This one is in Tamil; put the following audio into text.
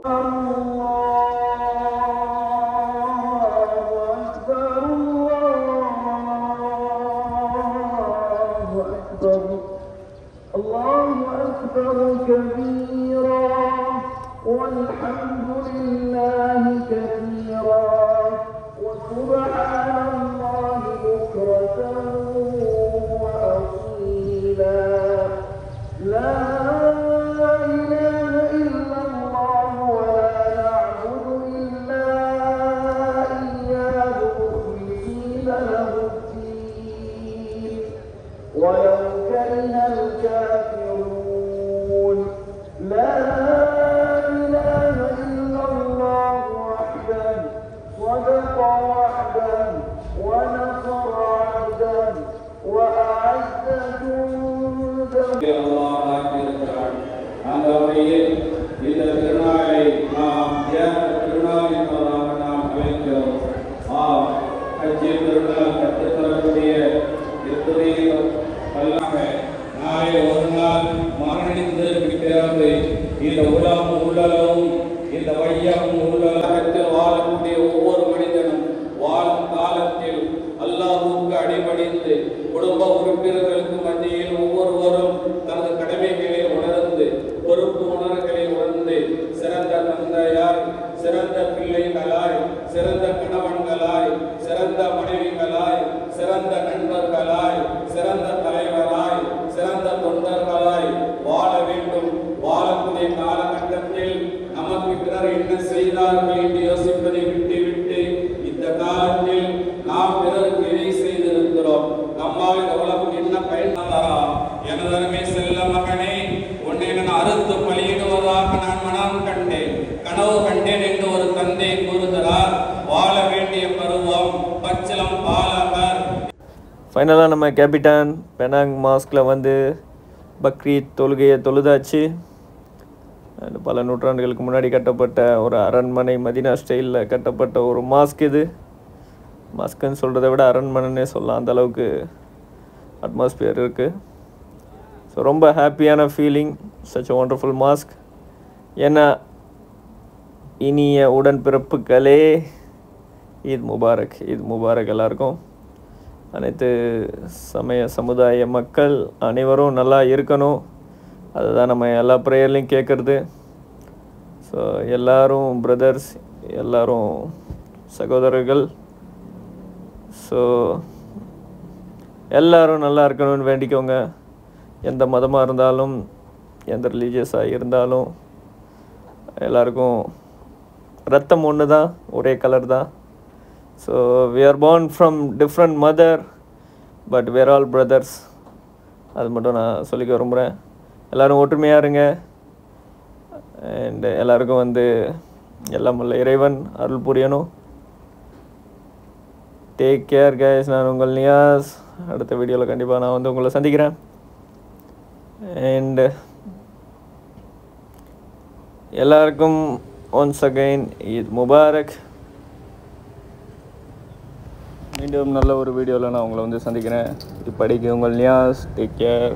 الله أكبر كبيرا والحمد لله كثيرا وسبحان الله بكرة وأصيلا لا إله إلا الله ولا نعبد إلا إياه مخلصين له الدين ولو كره الكافرون لا إله إلا الله وحده صدق وحده ونصر عبده وأعز جنده இந்த திருநாளை நாம் திருநாளின் நாம் அமைக்கிறோம். அஜித் திருநாள் கற்றுத்தரக்கூடிய நாளை ஒரு நாள் மரணித்து இருக்கிறது. இந்த உலகம் உள்ளளவும் இந்த வையம் உலகத்தில் வாழக்கூடிய ஒவ்வொரு மனிதனும் வாழும் காலத்தில் அல்லாஹ்வுக்கு அடிபணிந்து குடும்ப உறுப்பினர்களுக்கு மத்தியில் ஒவ்வொருவரும் தனது கடமைகளை உணர்ந்து பொறுப்பு உணர்வுகளை உணர்ந்து சிறந்த தந்தையாய் சிறந்த பிள்ளைகளாய் சிறந்த கணவன்களாய் சிறந்த மனைவிகளாய் சிறந்த நண்பர்களாய் சிறந்த தலைவராய் சிறந்த தொண்டர்களாய் வாழ வேண்டும். வாழக்கூடிய காலகட்டத்தில் நமக்கு பிறர் என்ன செய்தார்கள் என்று யோசிப்பதை விட்டுவிட்டு இந்த காலத்தில் நாம் பிறருக்கு இதை செய்திருக்கிறோம். நம்மால் எவ்வளவு என்ன பயனாளா எனதருமை செல்ல மகனே, உன்னை நான் அறுத்து பலியிடுவதாக நான் மனம் கண்டேன் கனவு கண்டேன் என்று ஒரு தந்தை கூறுகிறார். வாழ வேண்டிய பருவம் பச்சிலம் பாலகர். ஃபைனலாக நம்ம கேபிட்டான் பெனாங் மாஸ்கில் வந்து பக்ரீத் தொழுகையை தொழுதாச்சு. பல நூற்றாண்டுகளுக்கு முன்னாடி கட்டப்பட்ட ஒரு அரண்மனை, மதினா ஸ்டைலில் கட்டப்பட்ட ஒரு மாஸ்க். இது மாஸ்க்குன்னு சொல்கிறத விட அரண்மனைன்னே சொல்லலாம், அந்தளவுக்கு அட்மாஸ்பியர் இருக்குது. ஸோ ரொம்ப ஹாப்பியான feeling, such a wonderful mask. ஏன்னா இனிய உடன்பிறப்புகளே, ஈத் முபாரக். ஈத் முபாரக் எல்லாருக்கும். அனைத்து சமய சமுதாய மக்கள் அனைவரும் நல்லா இருக்கணும், அதுதான் நம்ம எல்லா ப்ரேயர்லையும் கேட்குறது. ஸோ எல்லோரும் பிரதர்ஸ், எல்லோரும் சகோதரர்கள். ஸோ எல்லோரும் நல்லா இருக்கணும்னு வேண்டிக்கோங்க. எந்த மதமாக இருந்தாலும் எந்த ரிலீஜியஸாக இருந்தாலும் எல்லாருக்கும் ரத்தம் ஒன்று தான், ஒரே கலர் தான். So we are born from different mother but we are all brothers. அது மட்டும் நான் சொல்லிக்க விரும்புகிறேன். எல்லோரும் ஒற்றுமையாக இருங்க. அண்ட் எல்லாருக்கும் வந்து எல்லாம் உள்ள இறைவன் அருள் புரியணும். Take care guys. நான் உங்கள் நியாஸ். அடுத்த வீடியோவில் கண்டிப்பாக நான் வந்து உங்களை சந்திக்கிறேன். அண்ட் எல்லாருக்கும் ஒன்ஸ் அகைன் ஈத் முபாரக். மீண்டும் நல்ல ஒரு வீடியோவில் நான் உங்களை வந்து சந்திக்கிறேன். இப்படிக்கு உங்கள் நியாஸ். Take care.